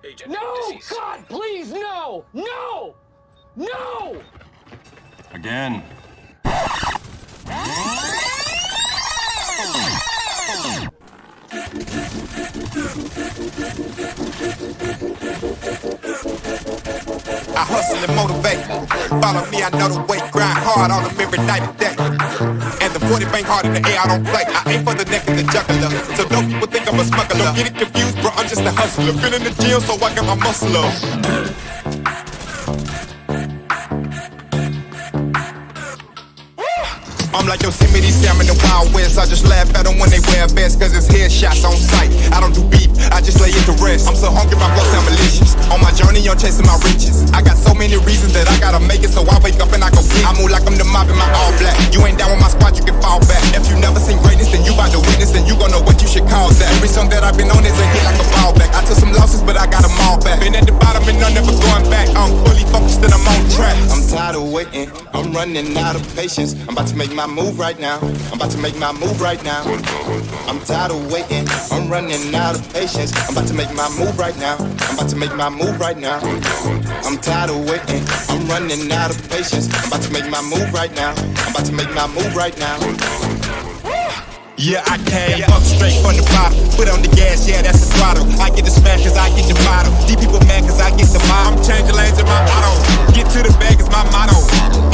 Agent, No! deceased. God, please, no! No! No! Again. I hustle and motivate. Follow me, I know the way. Grind hard on them every night and day. And the 40 bang hard in the air, I don't play. I aim for the neck of the juggler. So don't people think I'm a smuggler. Don't get it confused, bro, I'm just a hustler. Been in the gym, so I got my muscle up. I'm like Yosemite Sam in the Wild West. I just laugh at them when they wear vests, cause it's headshots on sight. I don't do beef, I just lay it to rest. I'm so hungry, my blood sound malicious. On my journey, I'm chasing my riches. I got so many reasons that I gotta make it, so I wake up and I go get it. I move like I'm the mob in my all black. You ain't down with my squad, you can fall back. If you never seen greatness, then you about to witness, then you gon' know what you should call that. Every song that I've been on is a hit like a ball back. I took some losses, but I got them all back. Been at the bottom and I'm never going back. I'm fully focused and I'm on track. I'm tired of waiting, I'm running out of patience. I'm about to make my move right now. I'm about to make my move right now. I'm tired of waiting, I'm running out of patience. I'm about to make my move right now. I'm about to make my move right now. I'm tired of waiting, I'm running out of patience. I'm about to make my move right now. I'm about to make my move right now. Yeah, I came up straight from the bottom. Put on the gas, yeah, that's the throttle. I get the smash cause I get the bottle. These people mad cause I get the mile. I'm changing lanes in my auto. Get to the bag is my motto.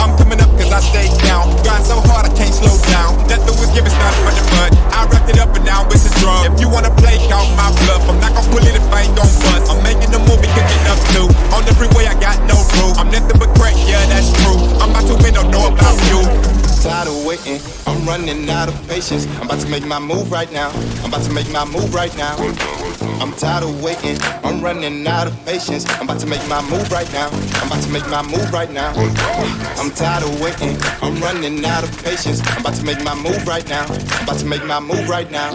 I'm coming up cause I stay down. Grind so hard I can't slow down. Nothing was given started from the mud. I wrapped it up and now it's a drum. If you wanna play, call my bluff. I'm not gon' pull it if I ain't gon' bust. I'm making the movie cause enough to. On the freeway I got no roof. I'm nothing but crack, yeah, that's true. I'm about to win, don't know about you. Tired of waiting, I'm running out of patience. I'm about to make my move right now. I'm about to make my move right now. I'm tired of waiting, I'm running out of patience. I'm about to make my move right now. I'm about to make my move right now. I'm tired of waiting, I'm running out of patience. I'm about to make my move right now. I'm about to make my move right now.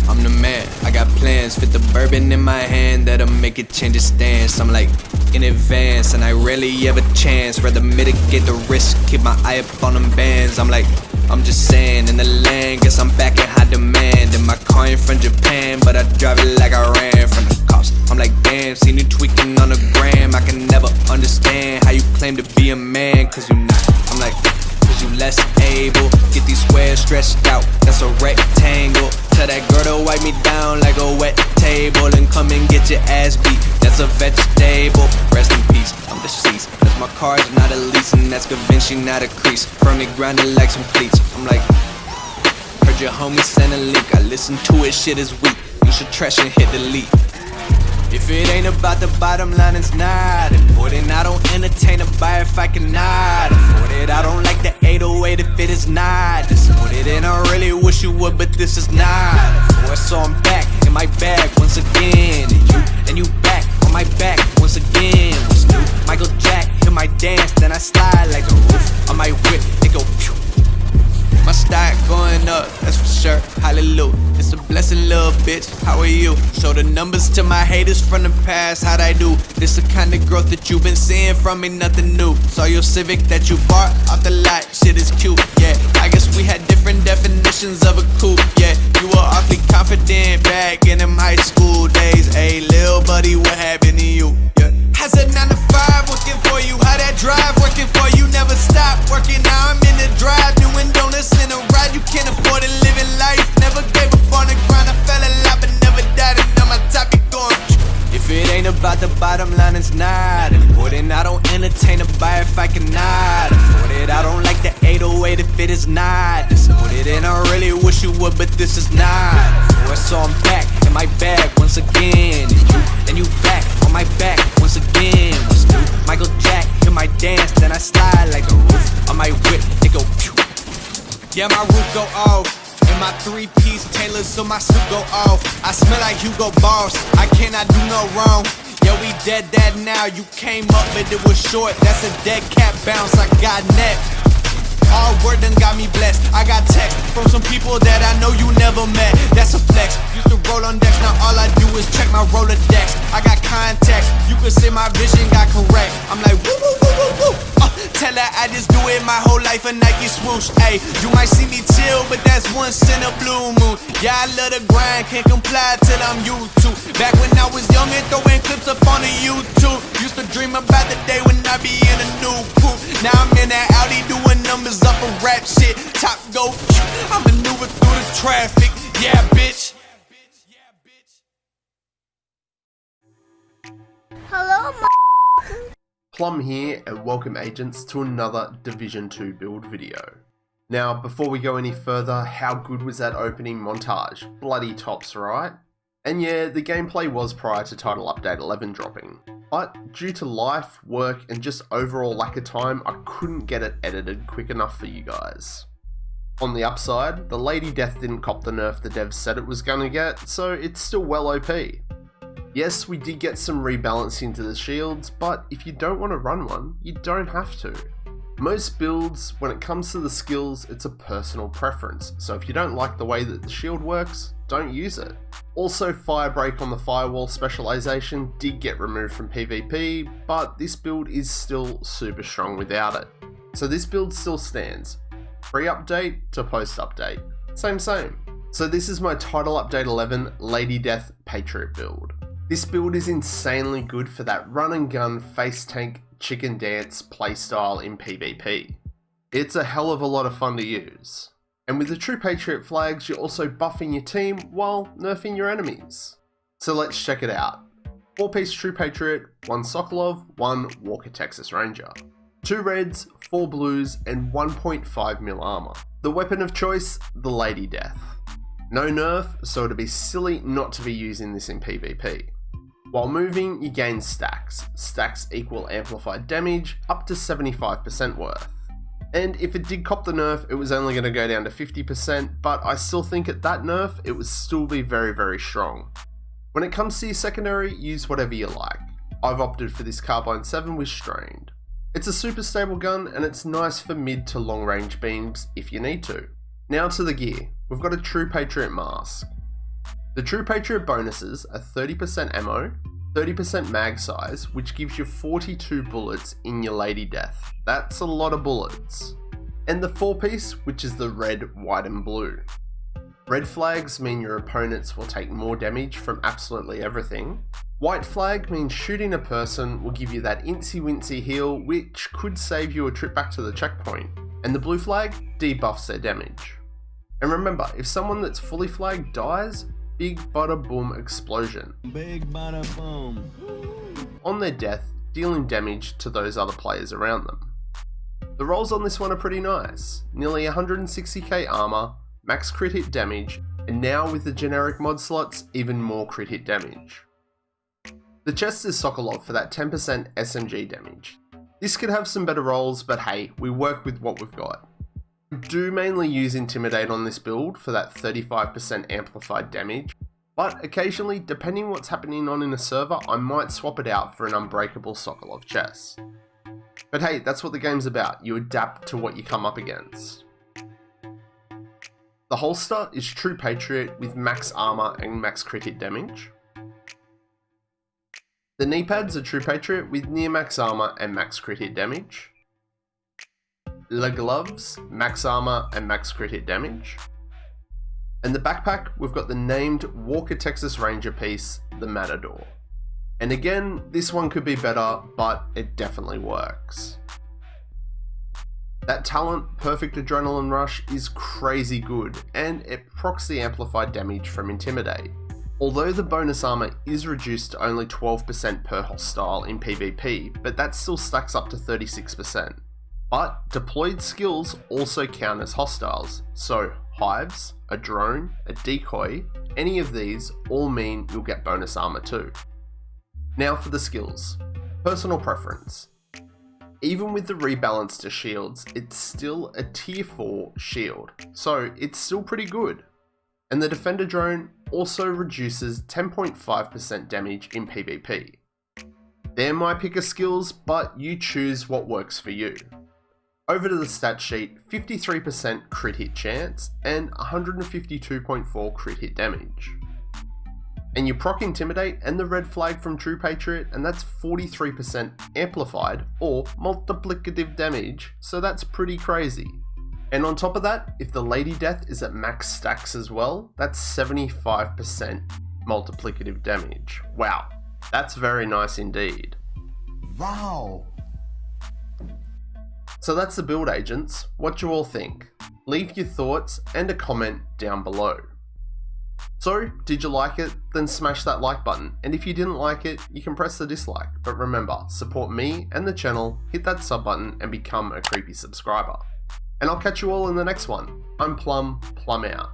I'm the man, I got plans. Fit the bourbon in my hand that'll make it change its stance. I'm like in advance and I rarely ever chance. Rather mitigate the risk, keep my eye up on them bands. I'm like, I'm just saying, in the land, guess I'm back in high demand. And my car ain't from Japan, but I drive it like I ran from the cops. I'm like, damn, seen you tweaking on the gram. I can never understand how you claim to be a man, cause you not. I'm like, cause you less able. Get these squares stretched out, that's a rectangle. Tell that girl to wipe me down like a wet table. And come and get your ass beat, that's a vegetable. Rest in peace, I'm deceased. Cause my car's not a lease, and that's convincing not a crease. Firmly grounded like some cleats. I'm like, heard your homie send a link. I listen to it, shit is weak. You should trash and hit delete. If it ain't about the bottom line, it's not important. I don't entertain a buyer if I cannot afford it. I don't like the 808 if it is not distorted. And I really wish you would, but this is not a force. So I'm back in my bag once again. And you back on my back once again. What's new? Michael Jack, hear my dance, then I slide like the roof on my whip. They go pew. My stock going up, that's for sure, hallelujah. It's a blessing, little bitch, how are you? Show the numbers to my haters from the past, how'd I do? This the kind of growth that you've been seeing from me, nothing new. Saw your Civic that you bought off the lot, shit is cute, yeah. I guess we had different definitions of a coupe, yeah. You were awfully confident back in them high school days. Hey, lil' buddy, what happened to you? Yeah. How's that 9 to 5 working for you? How that drive working for you? Never stop working, now I'm in the drive, doing donuts in a ride. You can't afford it, living life. Never gave up on the grind, I fell a lot but never died. And now my topic going. If it ain't about the bottom line, it's not important. I don't entertain a buyer if I cannot afford it. I don't like the 808 if it is not distorted. And I really wish you would, but this is not a force. So I'm back in my bag once again. And you back on my back once again. What's new? Michael Jack, hear my dance, then I slide like the roof on my whip. They go pew. Yeah, my roof go off, and my 3-piece tailors so my suit go off. I smell like Hugo Boss, I cannot do no wrong. Yeah, we dead that now, you came up but it was short. That's a dead cat bounce, I got net. All word done got me blessed. I got text from some people that I know you never met. That's a flex, used to roll on decks, now all I do is check my Rolodex. I got contacts, you could say my vision got correct. I'm like woo woo woo woo woo. Tell her I just do it my whole life, a Nike swoosh. Ayy, you might see me chill, but that's once in a blue moon. Yeah, I love the grind, can't comply till I'm YouTube. Back when I was young and throwing clips up on the YouTube. Used to dream about the day when I be in a new coupe. Now I'm in that Audi doing numbers up a rap shit. Top go, I maneuver through the traffic. Yeah, bitch. Hello, Plum here, and welcome agents to another Division 2 build video. Now, before we go any further, how good was that opening montage? Bloody tops, right? And yeah, the gameplay was prior to Title Update 11 dropping, but due to life, work, and just overall lack of time, I couldn't get it edited quick enough for you guys. On the upside, the Lady Death didn't cop the nerf the devs said it was gonna get, so it's still well OP. Yes, we did get some rebalancing to the shields, but if you don't want to run one, you don't have to. Most builds, when it comes to the skills, it's a personal preference, so if you don't like the way that the shield works, don't use it. Also, Firebreak on the Firewall specialization did get removed from PvP, but this build is still super strong without it. So this build still stands, pre-update to post-update, same. So this is my Title Update 11 Lady Death Patriot build. This build is insanely good for that run and gun face tank chicken dance playstyle in PvP. It's a hell of a lot of fun to use. And with the True Patriot flags, you're also buffing your team while nerfing your enemies. So let's check it out. 4-piece True Patriot, 1 Sokolov, 1 Walker Texas Ranger. 2 reds, 4 blues, and 1.5mm armor. The weapon of choice, the Lady Death. No nerf, so it'd be silly not to be using this in PvP. While moving, you gain stacks. Stacks equal amplified damage, up to 75% worth. And if it did cop the nerf, it was only going to go down to 50%, but I still think at that nerf, it would still be very strong. When it comes to your secondary, use whatever you like. I've opted for this Carbine 7 with Strained. It's a super stable gun, and it's nice for mid to long range beams if you need to. Now to the gear. We've got a True Patriot mask. The True Patriot bonuses are 30% ammo, 30% mag size, which gives you 42 bullets in your Lady Death. That's a lot of bullets. And the 4-piece, which is the red, white and blue. Red flags mean your opponents will take more damage from absolutely everything. White flag means shooting a person will give you that incy wincy heal, which could save you a trip back to the checkpoint. And the blue flag debuffs their damage. And remember, if someone that's fully flagged dies, big bada boom explosion. Big bada boom. On their death, dealing damage to those other players around them. The rolls on this one are pretty nice. Nearly 160k armor, max crit hit damage, and now with the generic mod slots, even more crit hit damage. The chest is Sokolov for that 10% SMG damage. This could have some better rolls, but hey, we work with what we've got. I do mainly use Intimidate on this build for that 35% amplified damage, but occasionally, depending what's happening on in a server, I might swap it out for an unbreakable Sokolov chest. But hey, that's what the game's about, you adapt to what you come up against. The holster is True Patriot with max armor and max crit hit damage. The knee pads are True Patriot with near max armor and max crit hit damage. The gloves, max armor and max crit hit damage. And the backpack, we've got the named Walker Texas Ranger piece, the Matador. And again, this one could be better, but it definitely works. That talent, Perfect Adrenaline Rush, is crazy good, and it procs the amplified damage from Intimidate. Although the bonus armor is reduced to only 12% per hostile in PvP, but that still stacks up to 36%. But deployed skills also count as hostiles, so hives, a drone, a decoy, any of these all mean you'll get bonus armor too. Now for the skills. Personal preference. Even with the rebalance to shields, it's still a tier 4 shield, so it's still pretty good. And the Defender drone also reduces 10.5% damage in PvP. They're my pick of skills, but you choose what works for you. Over to the stat sheet, 53% crit hit chance and 152.4 crit hit damage. And you proc Intimidate and the red flag from True Patriot, and that's 43% amplified or multiplicative damage, so that's pretty crazy. And on top of that, if the Lady Death is at max stacks as well, that's 75% multiplicative damage. Wow, that's very nice indeed. Wow. So that's the build, agents. What do you all think? Leave your thoughts and a comment down below. So, did you like it? Then smash that like button, and if you didn't like it, you can press the dislike. But remember, support me and the channel, hit that sub button, and become a creepy subscriber. And I'll catch you all in the next one. I'm Plum out.